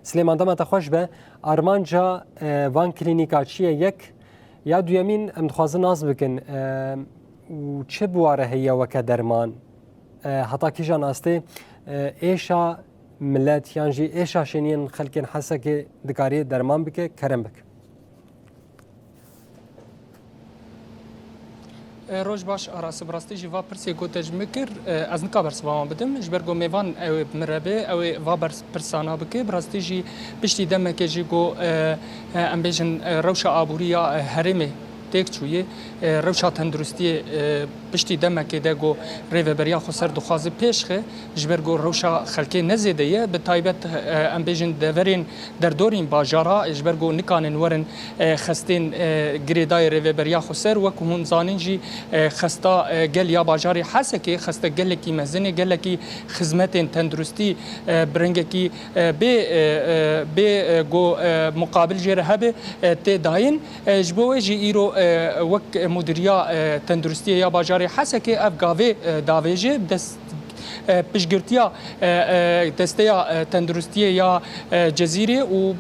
سليمان دما تخوش به ارمانجا وان کلینیکا چیه یک یا دویمین ام دخوازن ناز بکن و چه بواره هیا وکا درمان حتا کیجان استه ایشا ملت یانجی ایشا شنین خلکن حسا که دکاری درمان بکه کرم بک روز باش آراس براستی جوا پرسی گوتج مکر از نکابر سوام بدم جبرگو میوان او مربه او وابر پرسانا بکه براستی جی بشتی دم که جی گو ام بیجن روشا آبوریا هرمه تک چویه روشا تندرستی پشتی دم که دگو ریو بریا خسر دخوازه پیشخه جبرگو روشا خلکی نزیده به تایبت ام بیجن دورین در دورین باجارا جبرگو نکانن ورن خستین گریدای ریو بریا خسر وکو هون زانین جی خستا گل یا باجاری حسه که خستا گل کی مزنه گل کی خدمت تندرستی برنگ کی به گو مقابل جره هبه تی داین جبوه جی ایرو وک مدیریا تندرستی یا باجاری حسه که اف گاوه داویجه دست پشگرتیا دستیا تندرستی یا جزیره و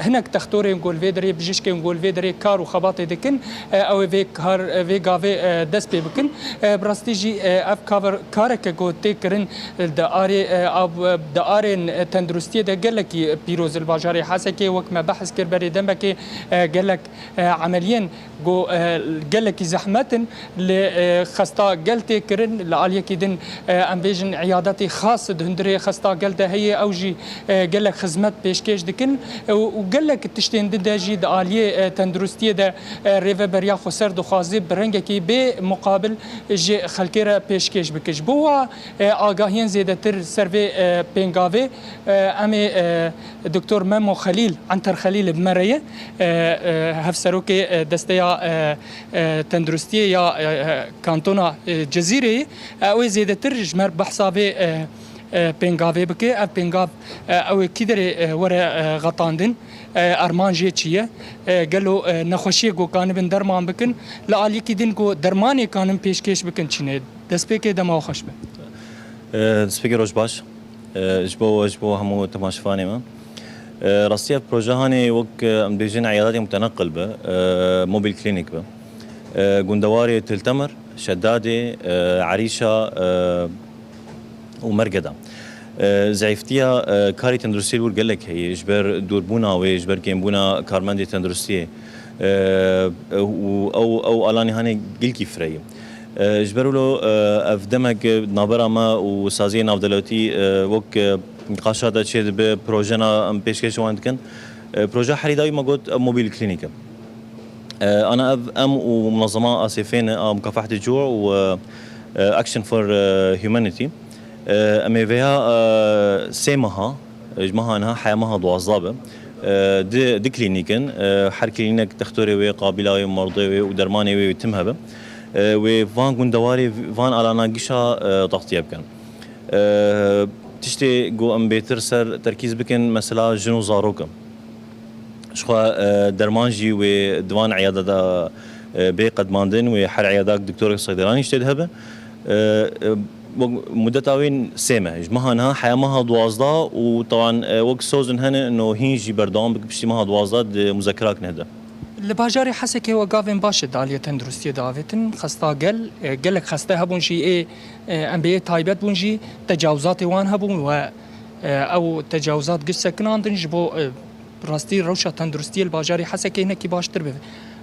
هناك تختوري نقول فيدري بجيشكي نقول فيدري كار وخباطي دكن او في كار في غافي دسبي بكن براستيجي اف كافر كارك جو تيكرن داري تندرستي ده قال لك بيروز الباجاري حاسكي وك ما بحث كربري دمك قال لك عمليا جو قال لك زحمه لخستا قالتي كرن لعاليه كيدن امبيجن عياداتي خاصه هندري خستا قالته هي اوجي قال لك خدمات بيشكيش دكن وقال لك تشتين داجي داليه تندرستيه ده ريفا بريا خسر دخوازي برنگكي بمقابل جي خلكيره بيشكيش بكش بوا آگاهين زيادتر سرفي بينغافي امي دكتور مامو خليل عنتر خليل بمريه هفسروكي دستيا تندرستيه يا كانتونا جزيره او زيادتر جمر بحسابي بينغافي بكي اف بينغاف او كيدري ورا غطاندن ارمانجي تشيه قالوا نخوشي جو كان بن درمان بكن لعلي كيدن جو درماني كان بيشكيش بكن تشني دسبيكي دما خوش به دسبيكي روش باش جبو همو تماشفاني ما راسيه بروجه هاني وك ام بيجين عياداتي متنقل به موبيل كلينيك به قندواري تلتمر شدادي عريشه ومرقدة زعفتيها كاري تندرسي ور قال لك هي جبر دوربونا وجبر كيمبونا كارماندي تندرسي او الاني هاني قلكي فري جبروا له افدمك نابرا ما وسازي نافدلوتي وك نقاشات شيء ببروجنا ام بيشكيش وانتكن بروجا حريداي ما قلت موبيل كلينيك انا ام ومنظمه اسفين مكافحه الجوع و اكشن فور هيومانيتي امي فيها سيمها جمها انها حيامها ضوازابه دي كلينيكن حر كلينيك تختوري وي قابله مرضي ودرماني وي تمهبه وفان قندواري فان الانا قشا تغطيه بكن تشتي جو ام بيتر سر تركيز بكن مثلا جنو زاروكم شخوا درمانجي ودوان عياده بي قدماندن وحر عيادات دكتور صيدلاني اشتدهبه مدتها وين سامة جمها انها حيامها دوازدا وطبعا وقت سوزن هنا انه هيجي بردام بكبشتي مها دوازدا مذكراك نهدا الباجاري حسكي وقافن باش دالية تندرستي دافتن خستا قالك خستا هبون شي ايه ام بي تايبات بونجي تجاوزات وان هبون و او تجاوزات قصة كناندن جبو براستي روشة تندرستي الباجاري حسكي هنا كي باش تربه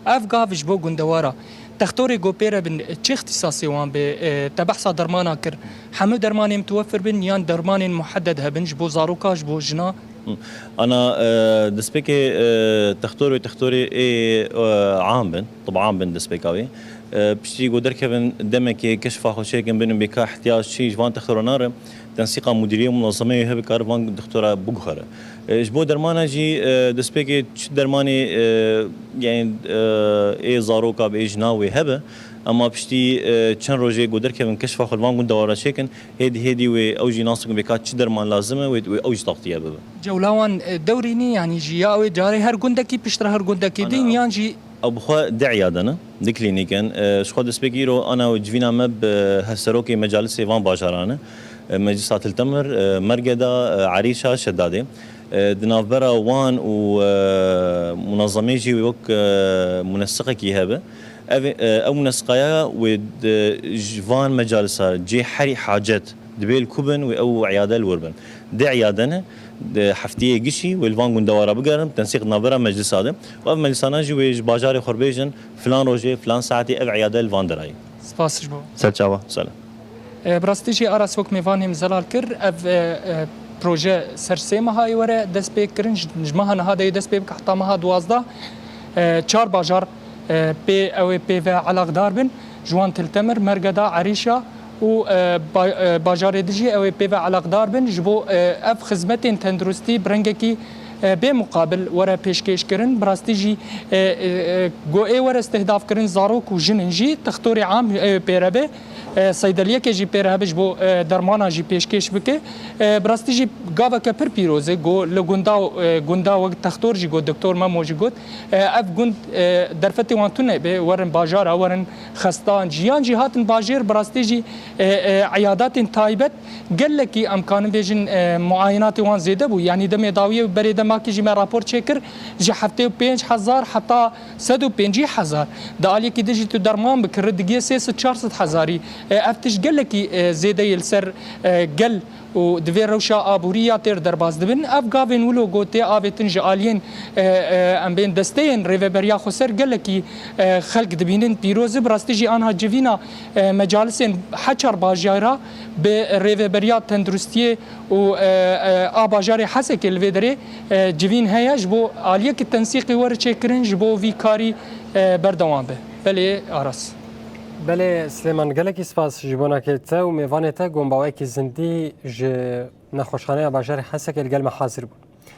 اف قاف جبو قندوارا تختوري جو بيرا بن تشي اختصاصي وان بتبحث درمانا كر حمو درماني متوفر بن يان درماني محدد هبن جبو زاروكا جبو جنا انا دسبيكي تختوري اي عام بن طبعا بن دسبيكاوي بشتي جو دركبن دمك كشفا خوشيكن بن بك احتياج شي جوان تختورو نار تنسيق مديريه منظمه هبي كارفان دكتوره بوخره جبو درمانا جي دسبيكي درماني يعني اي زاروكا باجناوي هبه اما بشتي چند روجي قدر كيفن كشف خلوان قند دورا شيكن هيدي و اوجي ناصق بكات چ درمان لازمه و اوجي تغطيه بابا جولاوان دوريني يعني جياوي جاري هر قندكي بشتر هر قندكي دين يانجي او بخوا دعيادنا دي كلينيكن شخو دسبيكيرو انا وجفينا مب هسروكي مجالس ايفان باجارانه مجلسات التمر مرقده عريشه شداده دنافبرا وان ومنظمي جي وك منسقة كي هذا او منسقايا ود جوان مجالسها جي حري حاجات دبيل كوبن او عياده الوربن دي عيادنا حفتيه قشي والفان قون دواره بقرم تنسيق نافرا مجلس هذا واف مجلسانا جي ويج باجاري خربيجن فلان روجي فلان ساعتي اف عياده الفان دراي سپاس جبو سلام سلام براستیجی آراس وک میوان هم زلال کر اف پروژه سرسیمه های وره دست به کرن جمعه نهاده دست به حتی مها 12 چار باجار پی او پی و علاقدار بن جوان تلتمر مرگدا عریشا و باجار دیجی او پی و علاقدار بن جبو اف خدمت تندرستی برنگه کی به مقابل ورا پیشکش کردن براستیجی گوی ورا استهداف کردن زاروک و جننجی تختوری عام پیرابه صیدلیه که جی پیرابش بو درمانا جی پیشکش بکه براستیجی گاوا که پر پیروزه گو لگوندا وقت تختور جی گو دکتور ما موجی گود اف گوند درفتی وانتونه به ورن باجار ورن خستان جیان جهات باجر براستیجی عیادات تایبت قال لك امكان بيجن معاينات وان زياده بو يعني دم داويه بريده ما كيجي ما رابور تشيكر جي حفتي 5000 حتى 150000 دالي كي دجي تو درمان بكر دقيه 400 افتش قال لك زياده يلسر قال و دوی روشا آبوریا تر درباز دبن اف گاوین ولو گوته آبتن جالین ام بین دستین ریوبریا خسر گلکی خلق دبینن پیروز براستیجی آنها جوینا مجالسین حچر باجارا به ریوبریا تندرستی و آباجار حسک الویدری جوین هیاج بو آلیه که تنسیقی ور چکرنج بو وی کاری بردوام به بله آراس بله سلیمان گلکی سپاس جبونا که تا و میوانه تا گم باوی که زندی ج نخوشخانه باجار حسک الگل محاضر بود